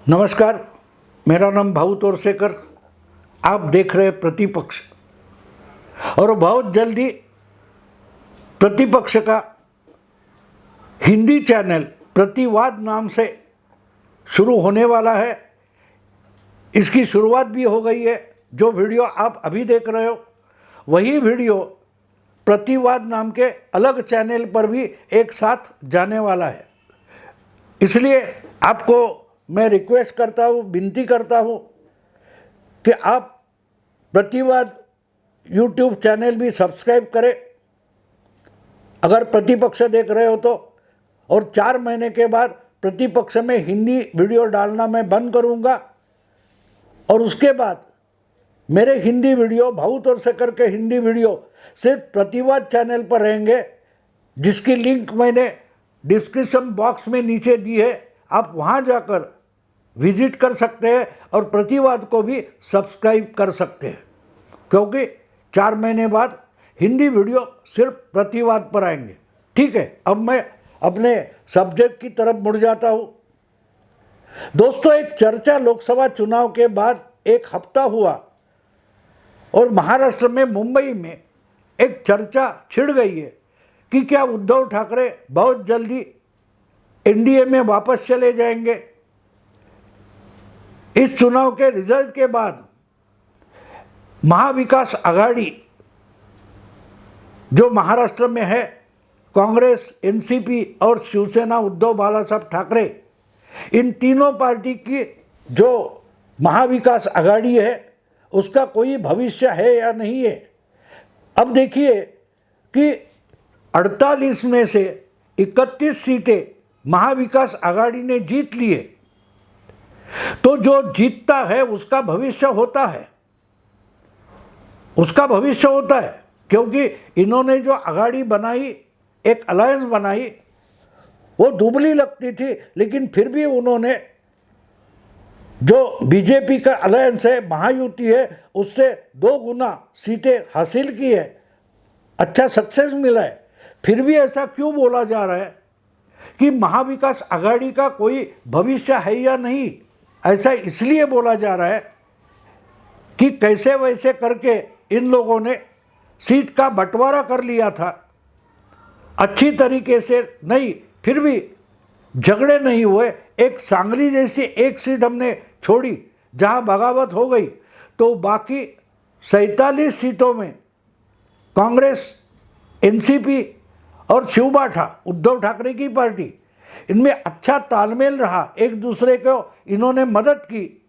नमस्कार, मेरा नाम भाऊ तोरसेकर। आप देख रहे हैं प्रतिपक्ष। और बहुत जल्दी प्रतिपक्ष का हिंदी चैनल प्रतिवाद नाम से शुरू होने वाला है। इसकी शुरुआत भी हो गई है। जो वीडियो आप अभी देख रहे हो वही वीडियो प्रतिवाद नाम के अलग चैनल पर भी एक साथ जाने वाला है। इसलिए आपको मैं रिक्वेस्ट करता हूँ, विनती करता हूँ कि आप प्रतिवाद यूट्यूब चैनल भी सब्सक्राइब करें अगर प्रतिपक्ष देख रहे हो तो। और 4 महीने के बाद प्रतिपक्ष में हिंदी वीडियो डालना मैं बंद करूँगा और उसके बाद मेरे हिंदी वीडियो भाऊ तोरसेकर के हिंदी वीडियो सिर्फ प्रतिवाद चैनल पर रहेंगे, जिसकी लिंक मैंने डिस्क्रिप्शन बॉक्स में नीचे दी है। आप वहाँ जाकर विजिट कर सकते हैं और प्रतिवाद को भी सब्सक्राइब कर सकते हैं, क्योंकि 4 महीने बाद हिंदी वीडियो सिर्फ प्रतिवाद पर आएंगे। ठीक है, अब मैं अपने सब्जेक्ट की तरफ मुड़ जाता हूँ। दोस्तों, एक चर्चा लोकसभा चुनाव के बाद एक हफ्ता हुआ और महाराष्ट्र में मुंबई में एक चर्चा छिड़ गई है कि क्या उद्धव ठाकरे बहुत जल्दी एनडीए में वापस चले जाएंगे। इस चुनाव के रिजल्ट के बाद महाविकास आघाड़ी जो महाराष्ट्र में है, कांग्रेस, एनसीपी और शिवसेना उद्धव बालासाहेब ठाकरे, इन तीनों पार्टी की जो महाविकास आघाड़ी है उसका कोई भविष्य है या नहीं है। अब देखिए कि 48 में से 31 सीटें महाविकास आघाड़ी ने जीत ली है, तो जो जीतता है उसका भविष्य होता है, उसका भविष्य होता है। क्योंकि इन्होंने जो आघाड़ी बनाई, एक अलायंस बनाई, वो दुबली लगती थी, लेकिन फिर भी उन्होंने जो बीजेपी का अलायंस है, महायुति है, उससे 2 गुना सीटें हासिल की है। अच्छा सक्सेस मिला है। फिर भी ऐसा क्यों बोला जा रहा है कि महाविकास आघाड़ी का कोई भविष्य है या नहीं? ऐसा इसलिए बोला जा रहा है कि कैसे वैसे करके इन लोगों ने सीट का बंटवारा कर लिया था, अच्छी तरीके से नहीं, फिर भी झगड़े नहीं हुए। एक सांगली जैसी एक सीट हमने छोड़ी जहां बगावत हो गई, तो बाकी 47 सीटों में कांग्रेस, एनसीपी और शिवबाठा उद्धव ठाकरे की पार्टी, इनमें अच्छा तालमेल रहा, एक दूसरे को इन्होंने मदद की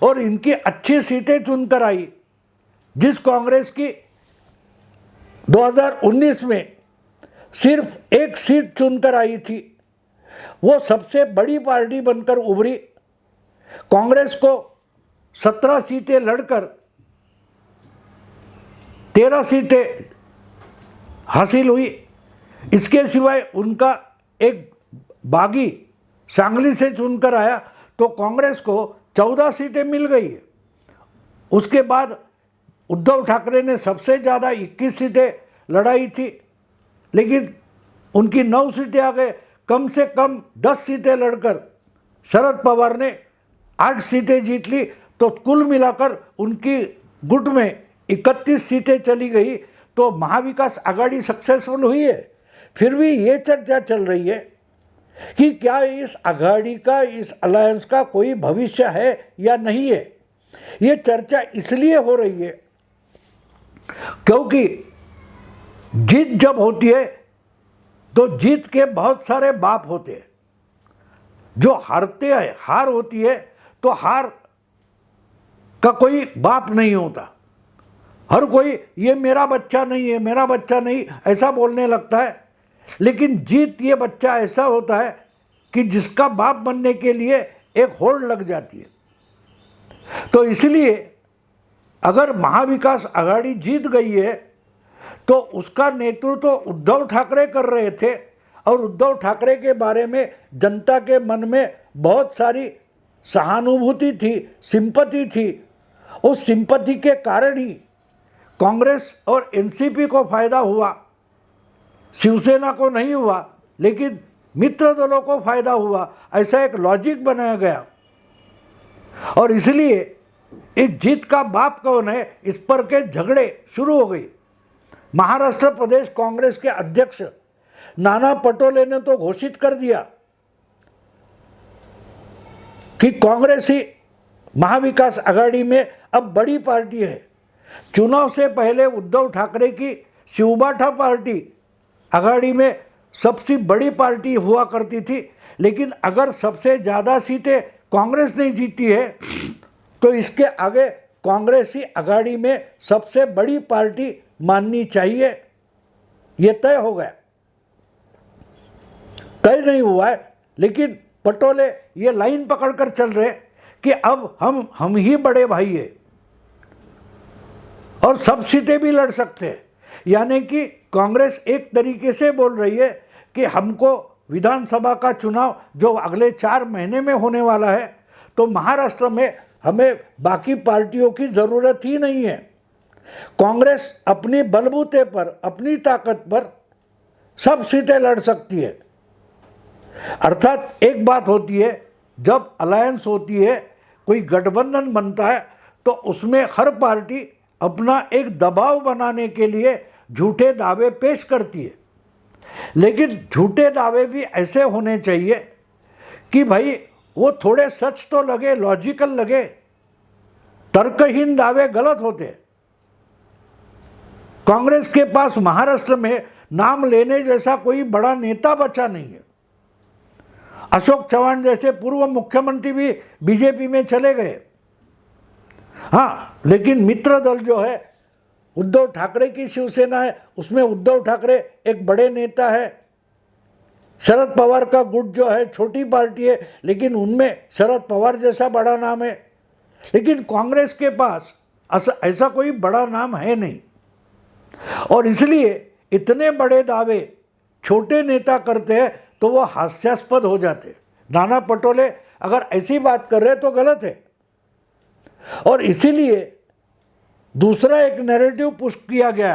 और इनकी अच्छी सीटें चुनकर आई। जिस कांग्रेस की 2019 में सिर्फ 1 सीट चुनकर आई थी, वो सबसे बड़ी पार्टी बनकर उभरी। कांग्रेस को 17 सीटें लड़कर 13 सीटें हासिल हुई। इसके सिवाय उनका एक बागी सांगली से चुनकर आया, तो कांग्रेस को 14 सीटें मिल गई। उसके बाद उद्धव ठाकरे ने सबसे ज़्यादा 21 सीटें लड़ाई थी, लेकिन उनकी 9 सीटें आ गए। कम से कम 10 सीटें लड़कर शरद पवार ने 8 सीटें जीत ली, तो कुल मिलाकर उनकी गुट में 31 सीटें चली गई। तो महाविकास आघाड़ी सक्सेसफुल हुई है। फिर भी ये चर्चा चल रही है कि क्या इस आघाड़ी का, इस अलायंस का कोई भविष्य है या नहीं है। ये चर्चा इसलिए हो रही है क्योंकि जीत जब होती है तो जीत के बहुत सारे बाप होते हैं। जो हारते हैं, हार होती है तो हार का कोई बाप नहीं होता। हर कोई ये मेरा बच्चा नहीं है, मेरा बच्चा नहीं, ऐसा बोलने लगता है। लेकिन जीत ये बच्चा ऐसा होता है कि जिसका बाप बनने के लिए एक होड़ लग जाती है। तो इसलिए अगर महाविकास आघाड़ी जीत गई है तो उसका नेतृत्व तो उद्धव ठाकरे कर रहे थे, और उद्धव ठाकरे के बारे में जनता के मन में बहुत सारी सहानुभूति थी, सिंपैथी थी। उस सिंपैथी के कारण ही कांग्रेस और एनसीपी को फायदा हुआ, शिवसेना को नहीं हुआ, लेकिन मित्र दलों को फायदा हुआ। ऐसा एक लॉजिक बनाया गया। और इसलिए इस जीत का बाप कौन है, इस पर के झगड़े शुरू हो गई। महाराष्ट्र प्रदेश कांग्रेस के अध्यक्ष नाना पटोले ने तो घोषित कर दिया कि कांग्रेस ही महाविकास आघाड़ी में अब बड़ी पार्टी है। चुनाव से पहले उद्धव ठाकरे की शिवबाठा पार्टी आघाड़ी में सबसे बड़ी पार्टी हुआ करती थी, लेकिन अगर सबसे ज़्यादा सीटें कांग्रेस ने जीती है तो इसके आगे कांग्रेस ही आघाड़ी में सबसे बड़ी पार्टी माननी चाहिए। ये तय हो गया, तय नहीं हुआ है, लेकिन पटोले ये लाइन पकड़कर चल रहे कि अब हम ही बड़े भाई है और सब सीटें भी लड़ सकते हैं। यानी कि कांग्रेस एक तरीके से बोल रही है कि हमको विधानसभा का चुनाव जो अगले 4 महीने में होने वाला है, तो महाराष्ट्र में हमें बाकी पार्टियों की ज़रूरत ही नहीं है। कांग्रेस अपनी बलबूते पर, अपनी ताकत पर सब सीटें लड़ सकती है। अर्थात एक बात होती है, जब अलायंस होती है, कोई गठबंधन बनता है, तो उसमें हर पार्टी अपना एक दबाव बनाने के लिए झूठे दावे पेश करती है। लेकिन झूठे दावे भी ऐसे होने चाहिए कि भाई वो थोड़े सच तो लगे, लॉजिकल लगे। तर्कहीन दावे गलत होते। कांग्रेस के पास महाराष्ट्र में नाम लेने जैसा कोई बड़ा नेता बचा नहीं है। अशोक चव्हाण जैसे पूर्व मुख्यमंत्री भी बीजेपी में चले गए। हाँ, लेकिन मित्र दल जो है, उद्धव ठाकरे की शिवसेना है, उसमें उद्धव ठाकरे एक बड़े नेता है। शरद पवार का गुट जो है छोटी पार्टी है, लेकिन उनमें शरद पवार जैसा बड़ा नाम है। लेकिन कांग्रेस के पास ऐसा कोई बड़ा नाम है नहीं, और इसलिए इतने बड़े दावे छोटे नेता करते हैं तो वो हास्यास्पद हो जाते। नाना पटोले अगर ऐसी बात कर रहे तो गलत है। और इसीलिए दूसरा एक नैरेटिव पुश किया गया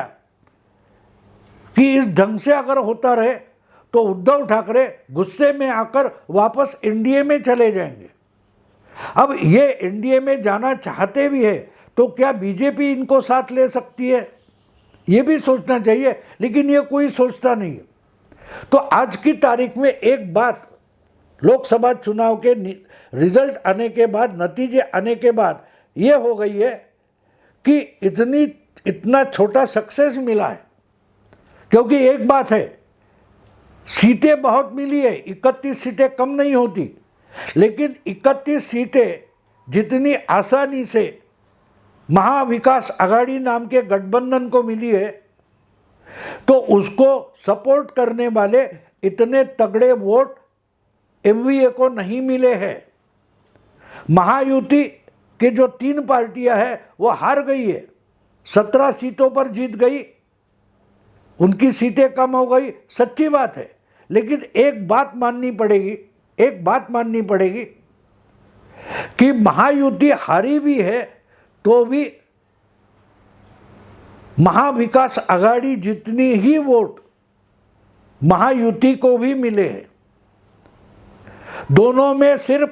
कि इस ढंग से अगर होता रहे तो उद्धव ठाकरे गुस्से में आकर वापस एनडीए में चले जाएंगे। अब ये एनडीए में जाना चाहते भी है तो क्या बीजेपी इनको साथ ले सकती है, ये भी सोचना चाहिए, लेकिन ये कोई सोचता नहीं है। तो आज की तारीख में एक बात, लोकसभा चुनाव के रिजल्ट आने के बाद, नतीजे आने के बाद ये हो गई है कि इतना छोटा सक्सेस मिला है। क्योंकि एक बात है, सीटें बहुत मिली है, 31 सीटें कम नहीं होती, लेकिन 31 सीटें जितनी आसानी से महाविकास आघाड़ी नाम के गठबंधन को मिली है, तो उसको सपोर्ट करने वाले इतने तगड़े वोट एमवीए को नहीं मिले हैं। महायुति के जो 3 पार्टियां हैं वो हार गई है, 17 सीटों पर जीत गई, उनकी सीटें कम हो गई, सच्ची बात है। लेकिन एक बात माननी पड़ेगी कि महायुति हारी भी है तो भी महाविकास आघाड़ी जितनी ही वोट महायुति को भी मिले हैं। दोनों में सिर्फ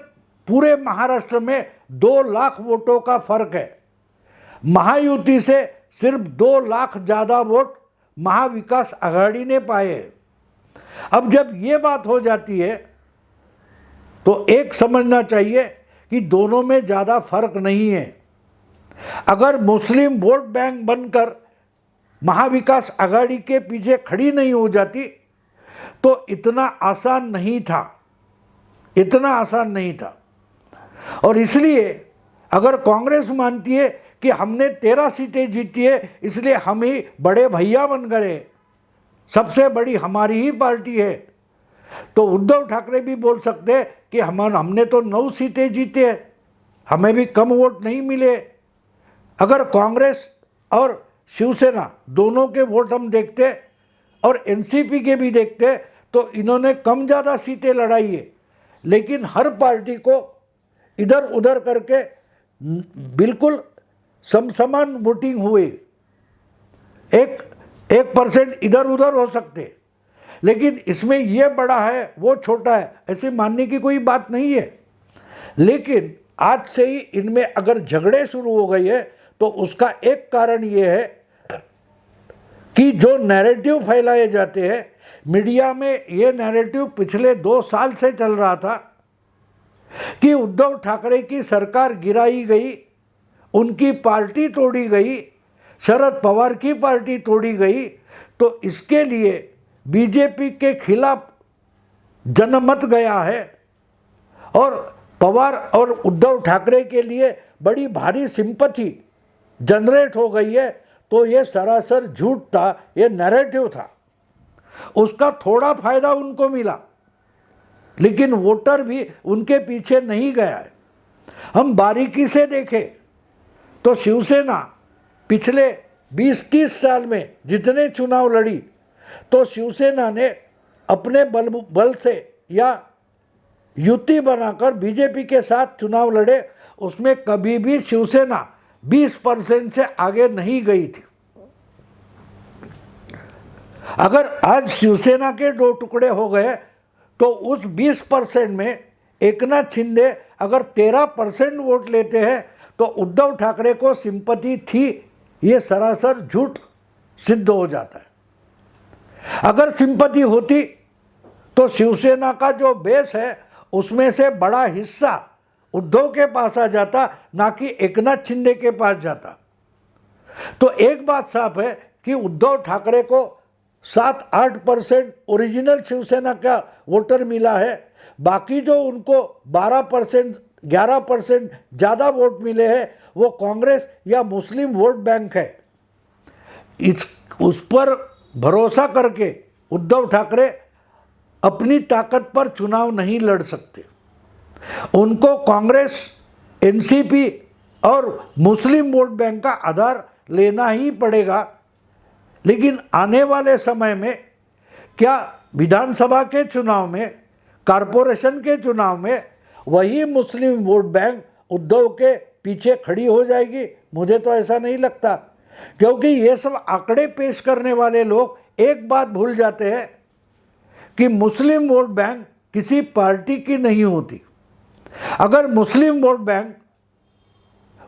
पूरे महाराष्ट्र में 2 लाख वोटों का फर्क है। महायुति से सिर्फ 2 लाख ज़्यादा वोट महाविकास आघाड़ी ने पाए हैं। अब जब ये बात हो जाती है तो एक समझना चाहिए कि दोनों में ज़्यादा फर्क नहीं है। अगर मुस्लिम वोट बैंक बनकर महाविकास आघाड़ी के पीछे खड़ी नहीं हो जाती तो इतना आसान नहीं था। और इसलिए अगर कांग्रेस मानती है कि हमने 13 सीटें जीती है इसलिए हम ही बड़े भैया बन गए, सबसे बड़ी हमारी ही पार्टी है, तो उद्धव ठाकरे भी बोल सकते हैं कि हमने तो 9 सीटें जीती है, हमें भी कम वोट नहीं मिले। अगर कांग्रेस और शिवसेना दोनों के वोट हम देखते और एनसीपी के भी देखते तो इन्होंने कम ज़्यादा सीटें लड़ाई है, लेकिन हर पार्टी को इधर उधर करके बिल्कुल समसमान वोटिंग हुई। 1% इधर उधर हो सकते, लेकिन इसमें ये बड़ा है वो छोटा है ऐसे मानने की कोई बात नहीं है। लेकिन आज से ही इनमें अगर झगड़े शुरू हो गए है तो उसका एक कारण ये है कि जो नैरेटिव फैलाए जाते हैं मीडिया में, ये नैरेटिव पिछले 2 साल से चल रहा था कि उद्धव ठाकरे की सरकार गिराई गई, उनकी पार्टी तोड़ी गई, शरद पवार की पार्टी तोड़ी गई, तो इसके लिए बीजेपी के खिलाफ जनमत गया है और पवार और उद्धव ठाकरे के लिए बड़ी भारी सिंपैथी जनरेट हो गई है। तो ये सरासर झूठ था, ये नैरेटिव था। उसका थोड़ा फायदा उनको मिला, लेकिन वोटर भी उनके पीछे नहीं गया है। हम बारीकी से देखें तो शिवसेना पिछले 20-30 साल में जितने चुनाव लड़ी, तो शिवसेना ने अपने बल से या युति बनाकर बीजेपी के साथ चुनाव लड़े, उसमें कभी भी शिवसेना 20% से आगे नहीं गई थी। अगर आज शिवसेना के 2 टुकड़े हो गए तो उस 20% में एकनाथ शिंदे अगर 13% वोट लेते हैं तो उद्धव ठाकरे को सिंपैथी थी, ये सरासर झूठ सिद्ध हो जाता है। अगर सिंपैथी होती तो शिवसेना का जो बेस है उसमें से बड़ा हिस्सा उद्धव के पास आ जाता, ना कि एकनाथ शिंदे के पास जाता। तो एक बात साफ है कि उद्धव ठाकरे को 7-8% ओरिजिनल शिवसेना का वोटर मिला है, बाकी जो उनको 12% 11% ज़्यादा वोट मिले हैं वो कांग्रेस या मुस्लिम वोट बैंक है। उस पर भरोसा करके उद्धव ठाकरे अपनी ताकत पर चुनाव नहीं लड़ सकते। उनको कांग्रेस, एनसीपी और मुस्लिम वोट बैंक का आधार लेना ही पड़ेगा। लेकिन आने वाले समय में क्या विधानसभा के चुनाव में, कारपोरेशन के चुनाव में वही मुस्लिम वोट बैंक उद्धव के पीछे खड़ी हो जाएगी? मुझे तो ऐसा नहीं लगता, क्योंकि ये सब आंकड़े पेश करने वाले लोग एक बात भूल जाते हैं कि मुस्लिम वोट बैंक किसी पार्टी की नहीं होती। अगर मुस्लिम वोट बैंक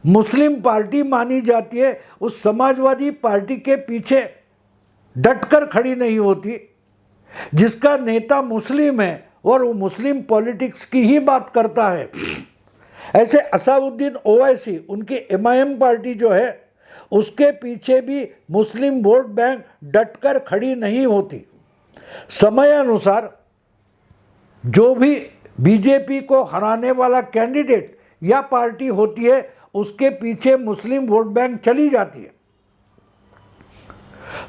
मुस्लिम पार्टी मानी जाती है, उस समाजवादी पार्टी के पीछे डटकर खड़ी नहीं होती, जिसका नेता मुस्लिम है और वो मुस्लिम पॉलिटिक्स की ही बात करता है। ऐसे असादुद्दीन ओवैसी, उनकी एमआईएम पार्टी जो है, उसके पीछे भी मुस्लिम वोट बैंक डटकर खड़ी नहीं होती। समय अनुसार जो भी बीजेपी को हराने वाला कैंडिडेट या पार्टी होती है, उसके पीछे मुस्लिम वोट बैंक चली जाती है।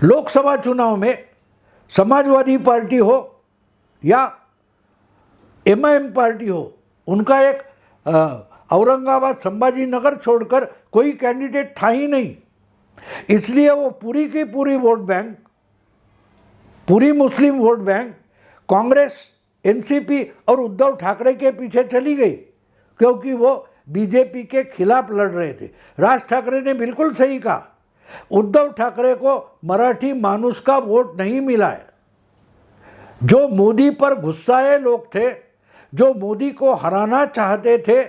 लोकसभा चुनाव में समाजवादी पार्टी हो या एमआईएम पार्टी हो, उनका एक औरंगाबाद संभाजी नगर छोड़कर कोई कैंडिडेट था ही नहीं। इसलिए वो पूरी की पूरी वोट बैंक, पूरी मुस्लिम वोट बैंक कांग्रेस, एनसीपी और उद्धव ठाकरे के पीछे चली गई, क्योंकि वो बीजेपी के खिलाफ लड़ रहे थे। राज ठाकरे ने बिल्कुल सही कहा, उद्धव ठाकरे को मराठी मानुस का वोट नहीं मिला है। जो मोदी पर गुस्साए लोग थे, जो मोदी को हराना चाहते थे,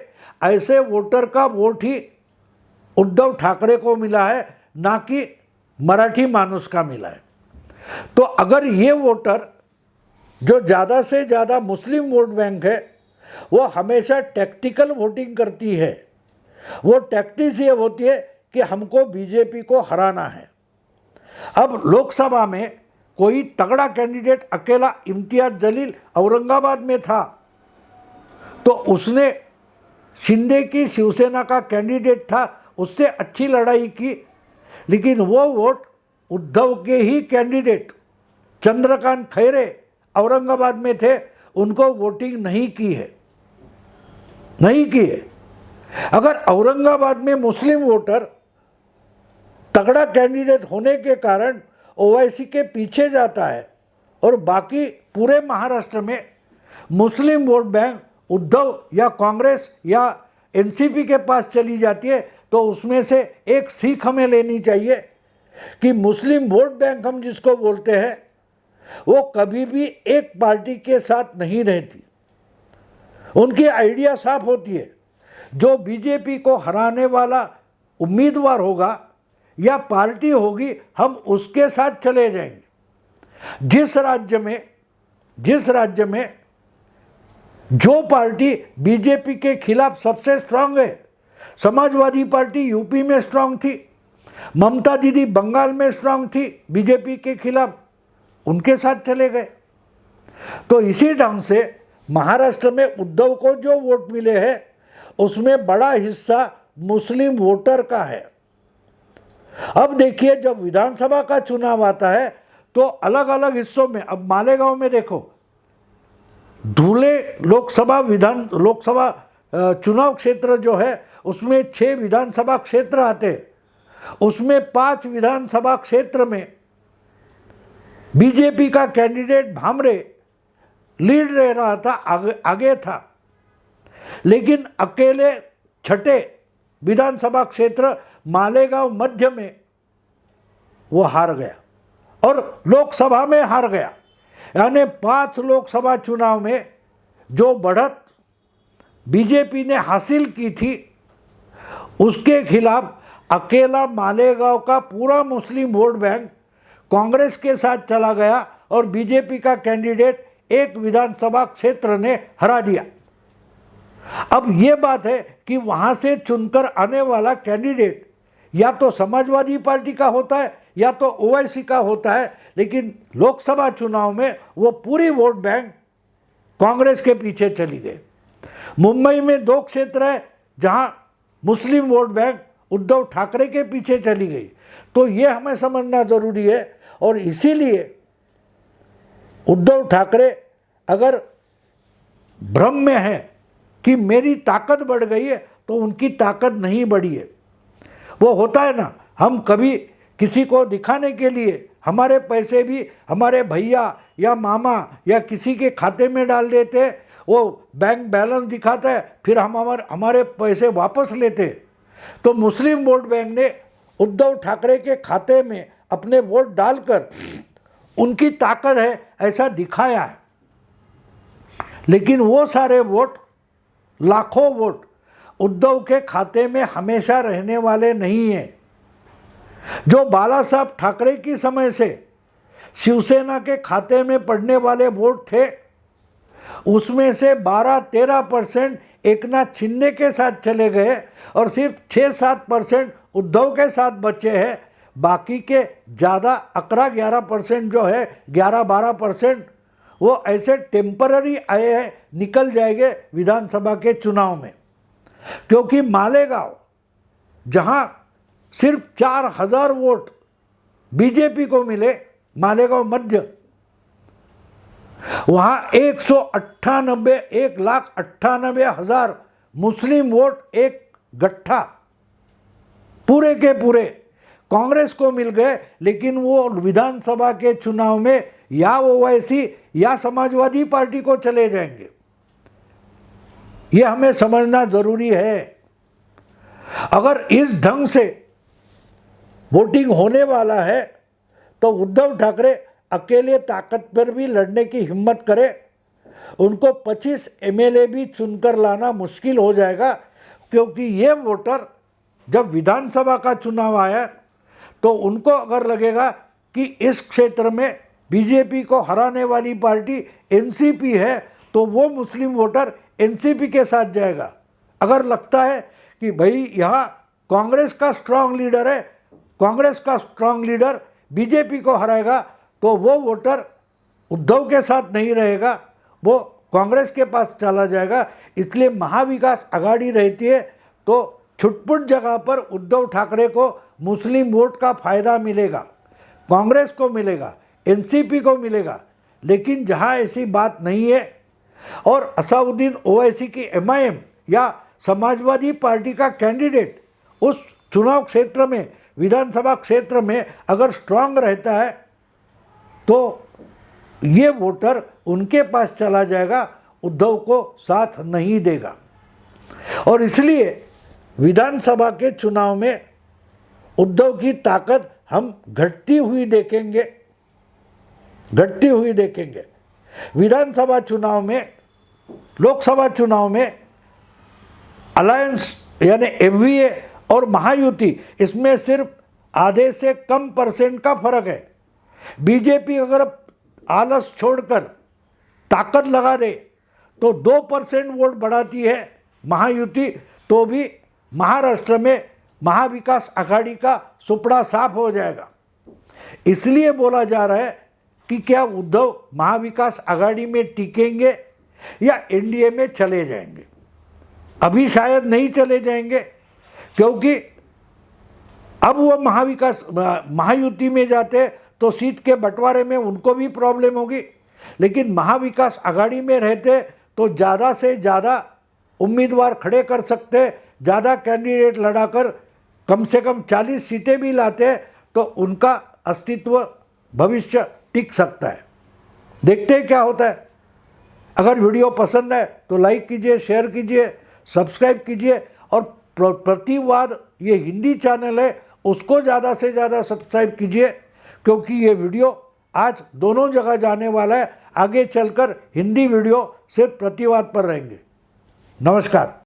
ऐसे वोटर का वोट ही उद्धव ठाकरे को मिला है, ना कि मराठी मानुस का मिला है। तो अगर ये वोटर जो ज़्यादा से ज़्यादा मुस्लिम वोट बैंक है, वो हमेशा टैक्टिकल वोटिंग करती है। वो टैक्टिस ये होती है कि हमको बीजेपी को हराना है। अब लोकसभा में कोई तगड़ा कैंडिडेट अकेला इम्तियाज जलील औरंगाबाद में था, तो उसने शिंदे की शिवसेना का कैंडिडेट था, उससे अच्छी लड़ाई की, लेकिन वो वोट उद्धव के ही कैंडिडेट चंद्रकांत खैरे औरंगाबाद में थे, उनको वोटिंग नहीं की है, नहीं की है। अगर औरंगाबाद में मुस्लिम वोटर तगड़ा कैंडिडेट होने के कारण ओवैसी के पीछे जाता है और बाकी पूरे महाराष्ट्र में मुस्लिम वोट बैंक उद्धव या कांग्रेस या एनसीपी के पास चली जाती है, तो उसमें से एक सीख हमें लेनी चाहिए कि मुस्लिम वोट बैंक हम जिसको बोलते हैं, वो कभी भी एक पार्टी के साथ नहीं रहती। उनकी आइडिया साफ होती है। जो बीजेपी को हराने वाला उम्मीदवार होगा या पार्टी होगी, हम उसके साथ चले जाएंगे। जिस राज्य में जो पार्टी बीजेपी के खिलाफ सबसे स्ट्रांग है, समाजवादी पार्टी यूपी में स्ट्रांग थी, ममता दीदी बंगाल में स्ट्रांग थी बीजेपी के खिलाफ, उनके साथ चले गए। तो इसी ढंग से महाराष्ट्र में उद्धव को जो वोट मिले हैं उसमें बड़ा हिस्सा मुस्लिम वोटर का है। अब देखिए, जब विधानसभा का चुनाव आता है तो अलग अलग हिस्सों में, अब मालेगांव में देखो, धुले लोकसभा चुनाव क्षेत्र जो है उसमें 6 विधानसभा क्षेत्र आते, उसमें 5 विधानसभा क्षेत्र में बीजेपी का कैंडिडेट भामरे लीड रह रहा था, आगे था, लेकिन अकेले 6ठे विधानसभा क्षेत्र मालेगांव मध्य में वो हार गया और लोकसभा में हार गया। यानी 5 लोकसभा चुनाव में जो बढ़त बीजेपी ने हासिल की थी उसके खिलाफ अकेला मालेगांव का पूरा मुस्लिम वोट बैंक कांग्रेस के साथ चला गया और बीजेपी का कैंडिडेट एक विधानसभा क्षेत्र ने हरा दिया। अब ये बात है कि वहाँ से चुनकर आने वाला कैंडिडेट या तो समाजवादी पार्टी का होता है या तो ओवैसी का होता है, लेकिन लोकसभा चुनाव में वो पूरी वोट बैंक कांग्रेस के पीछे चली गई। मुंबई में 2 क्षेत्र है जहाँ मुस्लिम वोट बैंक उद्धव ठाकरे के पीछे चली गई। तो ये हमें समझना ज़रूरी है और इसीलिए उद्धव ठाकरे अगर भ्रम में है कि मेरी ताकत बढ़ गई है, तो उनकी ताकत नहीं बढ़ी है। वो होता है ना, हम कभी किसी को दिखाने के लिए हमारे पैसे भी हमारे भैया या मामा या किसी के खाते में डाल देते, वो बैंक बैलेंस दिखाता है, फिर हम हमारे पैसे वापस लेते। तो मुस्लिम वोट बैंक ने उद्धव ठाकरे के खाते में अपने वोट डालकर उनकी ताकत है ऐसा दिखाया है, लेकिन वो सारे वोट, लाखों वोट उद्धव के खाते में हमेशा रहने वाले नहीं हैं। जो बाला साहब ठाकरे की समय से शिवसेना के खाते में पड़ने वाले वोट थे, उसमें से 12-13% एकनाथ शिंदे के साथ चले गए और सिर्फ 6-7% उद्धव के साथ बचे हैं। बाकी के ज़्यादा 11-11% जो है, 11-12% वो ऐसे टेम्पररी आए हैं, निकल जाएंगे विधानसभा के चुनाव में। क्योंकि मालेगांव जहां सिर्फ 4000 वोट बीजेपी को मिले, मालेगांव मध्य, वहां 1,98,000 मुस्लिम वोट एक गट्ठा पूरे के पूरे कांग्रेस को मिल गए। लेकिन वो विधानसभा के चुनाव में या ओवैसी या समाजवादी पार्टी को चले जाएंगे। ये हमें समझना जरूरी है। अगर इस ढंग से वोटिंग होने वाला है तो उद्धव ठाकरे अकेले ताकत पर भी लड़ने की हिम्मत करे। उनको 25 एमएलए भी चुनकर लाना मुश्किल हो जाएगा, क्योंकि ये वोटर जब विधानसभा का चुनाव आया तो उनको अगर लगेगा कि इस क्षेत्र में बीजेपी को हराने वाली पार्टी एनसीपी है, तो वो मुस्लिम वोटर एनसीपी के साथ जाएगा। अगर लगता है कि भाई यहाँ कांग्रेस का स्ट्रांग लीडर है, कांग्रेस का स्ट्रांग लीडर बीजेपी को हराएगा, तो वो वोटर उद्धव के साथ नहीं रहेगा, वो कांग्रेस के पास चला जाएगा। इसलिए महाविकास आघाड़ी रहती है तो छुटपुट जगह पर उद्धव ठाकरे को मुस्लिम वोट का फायदा मिलेगा, कांग्रेस को मिलेगा, एनसीपी को मिलेगा। लेकिन जहां ऐसी बात नहीं है और असाउद्दीन ओवैसी की एमआईएम या समाजवादी पार्टी का कैंडिडेट उस चुनाव क्षेत्र में, विधानसभा क्षेत्र में अगर स्ट्रांग रहता है, तो ये वोटर उनके पास चला जाएगा, उद्धव को साथ नहीं देगा। और इसलिए विधानसभा के चुनाव में उद्धव की ताकत हम घटती हुई देखेंगे। विधानसभा चुनाव में, लोकसभा चुनाव में अलायंस यानी एमवीए और महायुति, इसमें सिर्फ आधे से कम % का फर्क है। बीजेपी अगर आलस छोड़कर ताकत लगा दे तो 2% वोट बढ़ाती है महायुति, तो भी महाराष्ट्र में महाविकास आघाड़ी का सुपड़ा साफ हो जाएगा। इसलिए बोला जा रहा है कि क्या उद्धव महाविकास आघाड़ी में टिकेंगे या एनडीए में चले जाएंगे। अभी शायद नहीं चले जाएंगे, क्योंकि अब वो महायुति में जाते तो सीट के बंटवारे में उनको भी प्रॉब्लम होगी, लेकिन महाविकास आघाड़ी में रहते तो ज़्यादा से ज़्यादा उम्मीदवार खड़े कर सकते, ज़्यादा कैंडिडेट लड़ाकर कम से कम 40 सीटें भी लाते तो उनका अस्तित्व भविष्य टिक सकता है। देखते हैं क्या होता है। अगर वीडियो पसंद है तो लाइक कीजिए, शेयर कीजिए, सब्सक्राइब कीजिए, और प्रतिवाद ये हिंदी चैनल है उसको ज़्यादा से ज़्यादा सब्सक्राइब कीजिए, क्योंकि ये वीडियो आज दोनों जगह जाने वाला है। आगे चलकर हिंदी वीडियो सिर्फ प्रतिवाद पर रहेंगे। नमस्कार।